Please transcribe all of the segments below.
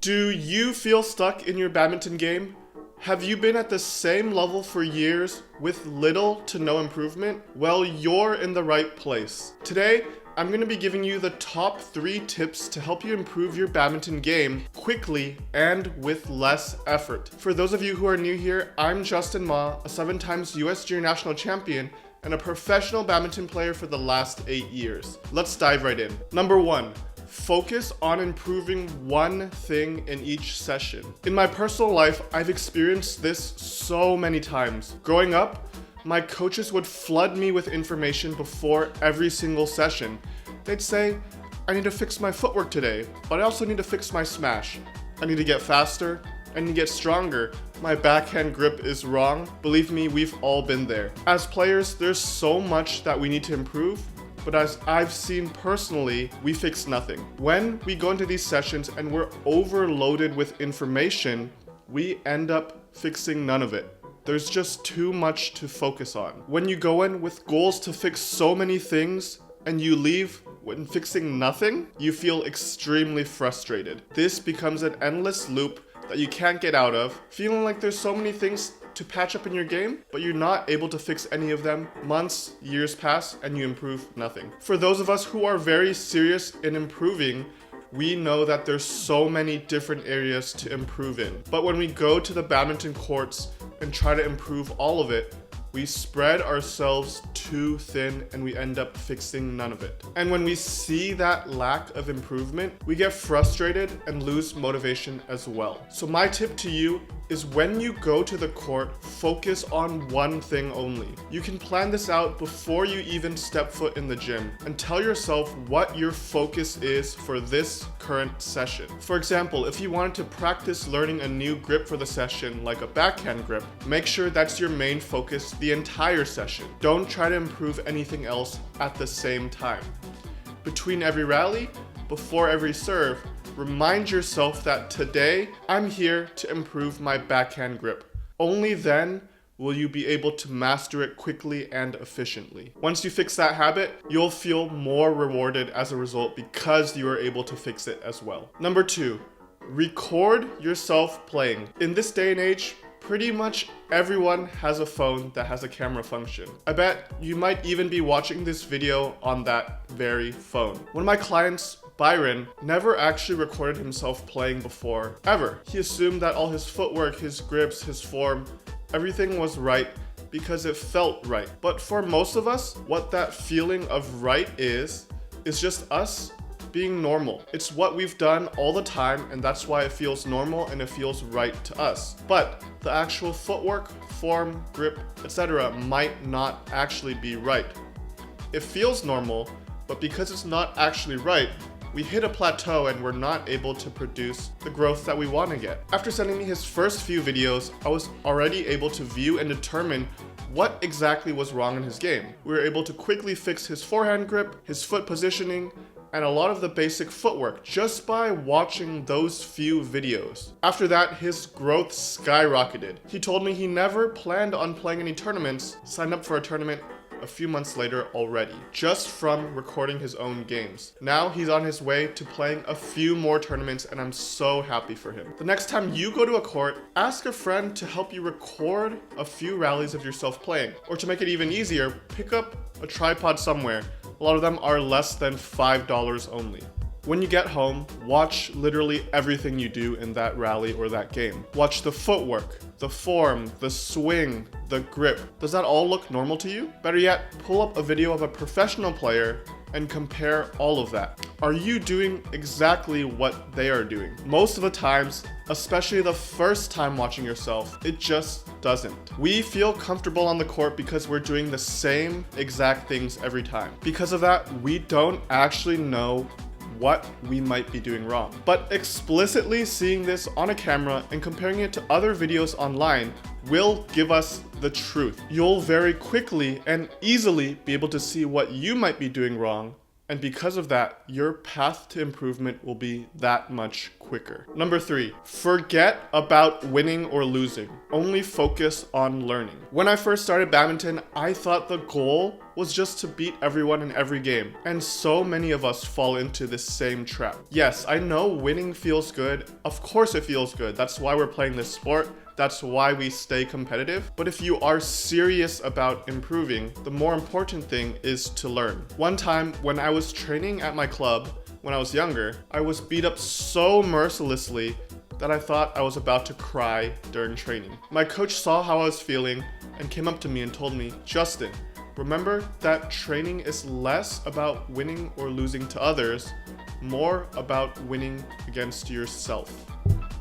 Do you feel stuck in your badminton game? Have you been at the same level for years with little to no improvement? Well, you're in the right place. Today, I'm going to be giving you the top 3 tips to help you improve your badminton game quickly and with less effort. For those of you who are new here, I'm Justin Ma, a 7-time US Junior National Champion and a professional badminton player for the last 8 years. Let's dive right in. Number 1. Focus on improving one thing in each session. In my personal life, I've experienced this so many times. Growing up, my coaches would flood me with information before every single session. They'd say, I need to fix my footwork today, but I also need to fix my smash. I need to get faster, I need to get stronger. My backhand grip is wrong. Believe me, we've all been there. As players, there's so much that we need to improve, but as I've seen personally, we fix nothing. When we go into these sessions and we're overloaded with information, we end up fixing none of it. There's just too much to focus on. When you go in with goals to fix so many things and you leave when fixing nothing, you feel extremely frustrated. This becomes an endless loop that you can't get out of, feeling like there's so many things to patch up in your game, but you're not able to fix any of them. Months, years pass, and you improve nothing. For those of us who are very serious in improving, we know that there's so many different areas to improve in. But when we go to the badminton courts and try to improve all of it, we spread ourselves too thin and we end up fixing none of it. And when we see that lack of improvement, we get frustrated and lose motivation as well. So my tip to you is when you go to the court, focus on one thing only. You can plan this out before you even step foot in the gym and tell yourself what your focus is for this current session. For example, if you wanted to practice learning a new grip for the session, like a backhand grip, make sure that's your main focus the entire session. Don't try to improve anything else at the same time. Between every rally, before every serve, remind yourself that today I'm here to improve my backhand grip. Only then will you be able to master it quickly and efficiently. Once you fix that habit, you'll feel more rewarded as a result because you are able to fix it as well. Number 2, record yourself playing. In this day and age, pretty much everyone has a phone that has a camera function. I bet you might even be watching this video on that very phone. One of my clients, Byron, never actually recorded himself playing before, ever. He assumed that all his footwork, his grips, his form, everything was right because it felt right. But for most of us, what that feeling of right is just us being normal. It's what we've done all the time, and that's why it feels normal and it feels right to us. But the actual footwork, form, grip, etc. might not actually be right. It feels normal, but because it's not actually right, we hit a plateau and we're not able to produce the growth that we want to get. After sending me his first few videos, I was already able to view and determine what exactly was wrong in his game. We were able to quickly fix his forehand grip, his foot positioning, and a lot of the basic footwork just by watching those few videos. After that, his growth skyrocketed. He told me he never planned on playing any tournaments, signed up for a tournament a few months later already, just from recording his own games. Now he's on his way to playing a few more tournaments and I'm so happy for him. The next time you go to a court, ask a friend to help you record a few rallies of yourself playing. Or to make it even easier, pick up a tripod somewhere. A lot of them are less than $5 only. When you get home, watch literally everything you do in that rally or that game. Watch the footwork, the form, the swing, the grip. Does that all look normal to you? Better yet, pull up a video of a professional player and compare all of that. Are you doing exactly what they are doing? Most of the times, especially the first time watching yourself, it just doesn't. We feel comfortable on the court because we're doing the same exact things every time. Because of that, we don't actually know what we might be doing wrong. But explicitly seeing this on a camera and comparing it to other videos online will give us the truth. You'll very quickly and easily be able to see what you might be doing wrong, and because of that, your path to improvement will be that much quicker. Number 3, forget about winning or losing. Only focus on learning. When I first started badminton, I thought the goal was just to beat everyone in every game. And so many of us fall into this same trap. Yes, I know winning feels good. Of course it feels good. That's why we're playing this sport. That's why we stay competitive. But if you are serious about improving, the more important thing is to learn. One time when I was training at my club, when I was younger, I was beat up so mercilessly that I thought I was about to cry during training. My coach saw how I was feeling and came up to me and told me, "Justin, remember that training is less about winning or losing to others, more about winning against yourself."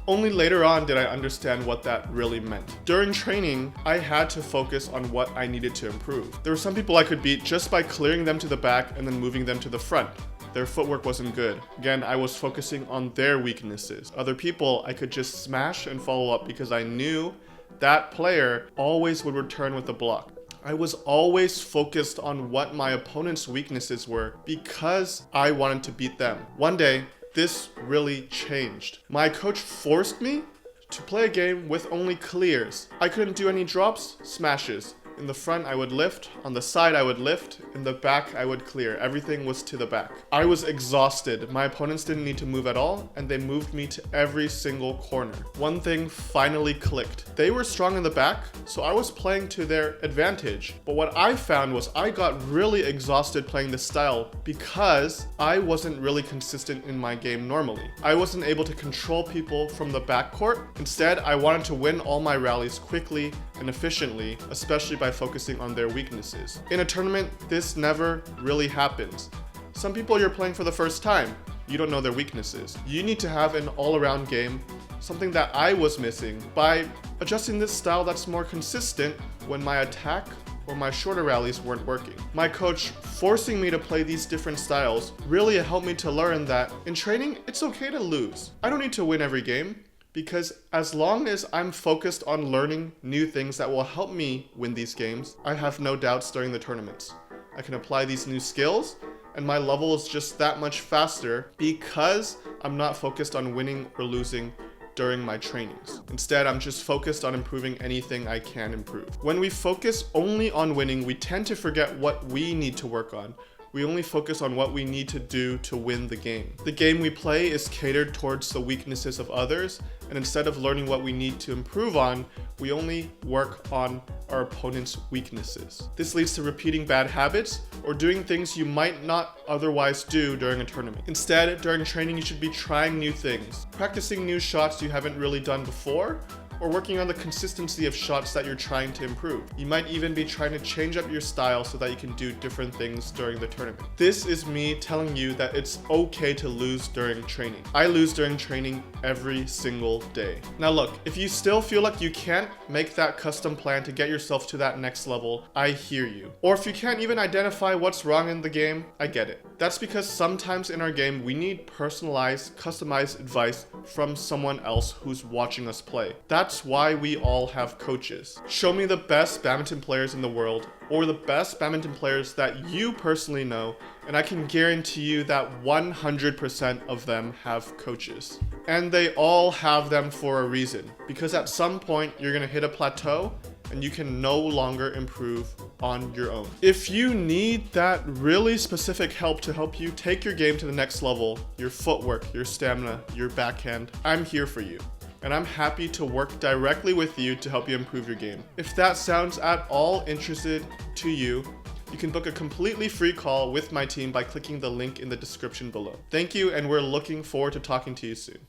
Only later on did I understand what that really meant. During training, I had to focus on what I needed to improve. There were some people I could beat just by clearing them to the back and then moving them to the front. Their footwork wasn't good. Again, I was focusing on their weaknesses. Other people, I could just smash and follow up because I knew that player always would return with a block. I was always focused on what my opponent's weaknesses were because I wanted to beat them. One day, this really changed. My coach forced me to play a game with only clears. I couldn't do any drops, smashes. In the front, I would lift. On the side, I would lift. In the back, I would clear. Everything was to the back. I was exhausted. My opponents didn't need to move at all, and they moved me to every single corner. One thing finally clicked. They were strong in the back, so I was playing to their advantage. But what I found was I got really exhausted playing this style because I wasn't really consistent in my game normally. I wasn't able to control people from the backcourt. Instead, I wanted to win all my rallies quickly and efficiently, especially by focusing on their weaknesses. In a tournament, this never really happens. Some people you're playing for the first time, you don't know their weaknesses. You need to have an all-around game, something that I was missing, by adjusting this style that's more consistent when my attack or my shorter rallies weren't working. My coach forcing me to play these different styles really helped me to learn that in training, it's okay to lose. I don't need to win every game, because as long as I'm focused on learning new things that will help me win these games, I have no doubts during the tournaments. I can apply these new skills, and my level is just that much faster because I'm not focused on winning or losing during my trainings. Instead, I'm just focused on improving anything I can improve. When we focus only on winning, we tend to forget what we need to work on. We only focus on what we need to do to win the game. The game we play is catered towards the weaknesses of others, and instead of learning what we need to improve on, we only work on our opponent's weaknesses. This leads to repeating bad habits or doing things you might not otherwise do during a tournament. Instead, during training, you should be trying new things, practicing new shots you haven't really done before, or working on the consistency of shots that you're trying to improve. You might even be trying to change up your style so that you can do different things during the tournament. This is me telling you that it's okay to lose during training. I lose during training every single day. Now look, if you still feel like you can't make that custom plan to get yourself to that next level, I hear you. Or if you can't even identify what's wrong in the game, I get it. That's because sometimes in our game, we need personalized, customized advice from someone else who's watching us play. That's why we all have coaches. Show me the best badminton players in the world, or the best badminton players that you personally know, and I can guarantee you that 100% of them have coaches. And they all have them for a reason, because at some point you're gonna hit a plateau and you can no longer improve on your own. If you need that really specific help to help you take your game to the next level, your footwork, your stamina, your backhand, I'm here for you. And I'm happy to work directly with you to help you improve your game. If that sounds at all interested to you, you can book a completely free call with my team by clicking the link in the description below. Thank you, and we're looking forward to talking to you soon.